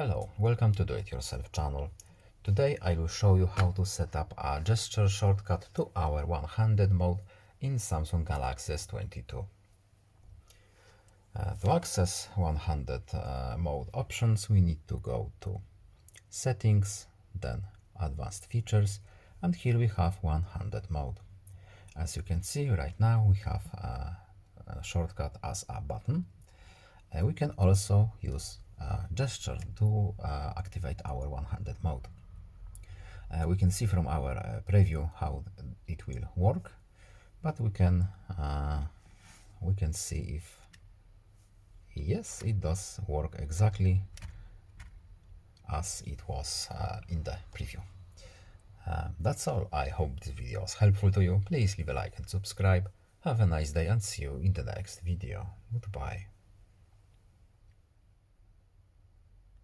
Hello, welcome to Do It Yourself channel. Today I will show you how to set up a gesture shortcut to our one-handed mode in Samsung Galaxy S22. To access one-handed mode options, we need to go to Settings, then Advanced Features, and here we have one-handed mode. As you can see right now, we have a shortcut as a button. We can also use a gesture to activate our one-handed mode. We can see from our preview how it will work, but we can see if yes, it does work exactly as it was in the preview. That's all. I hope this video was helpful to you. Please leave a like and subscribe. Have a nice day and see you in the next video. Goodbye.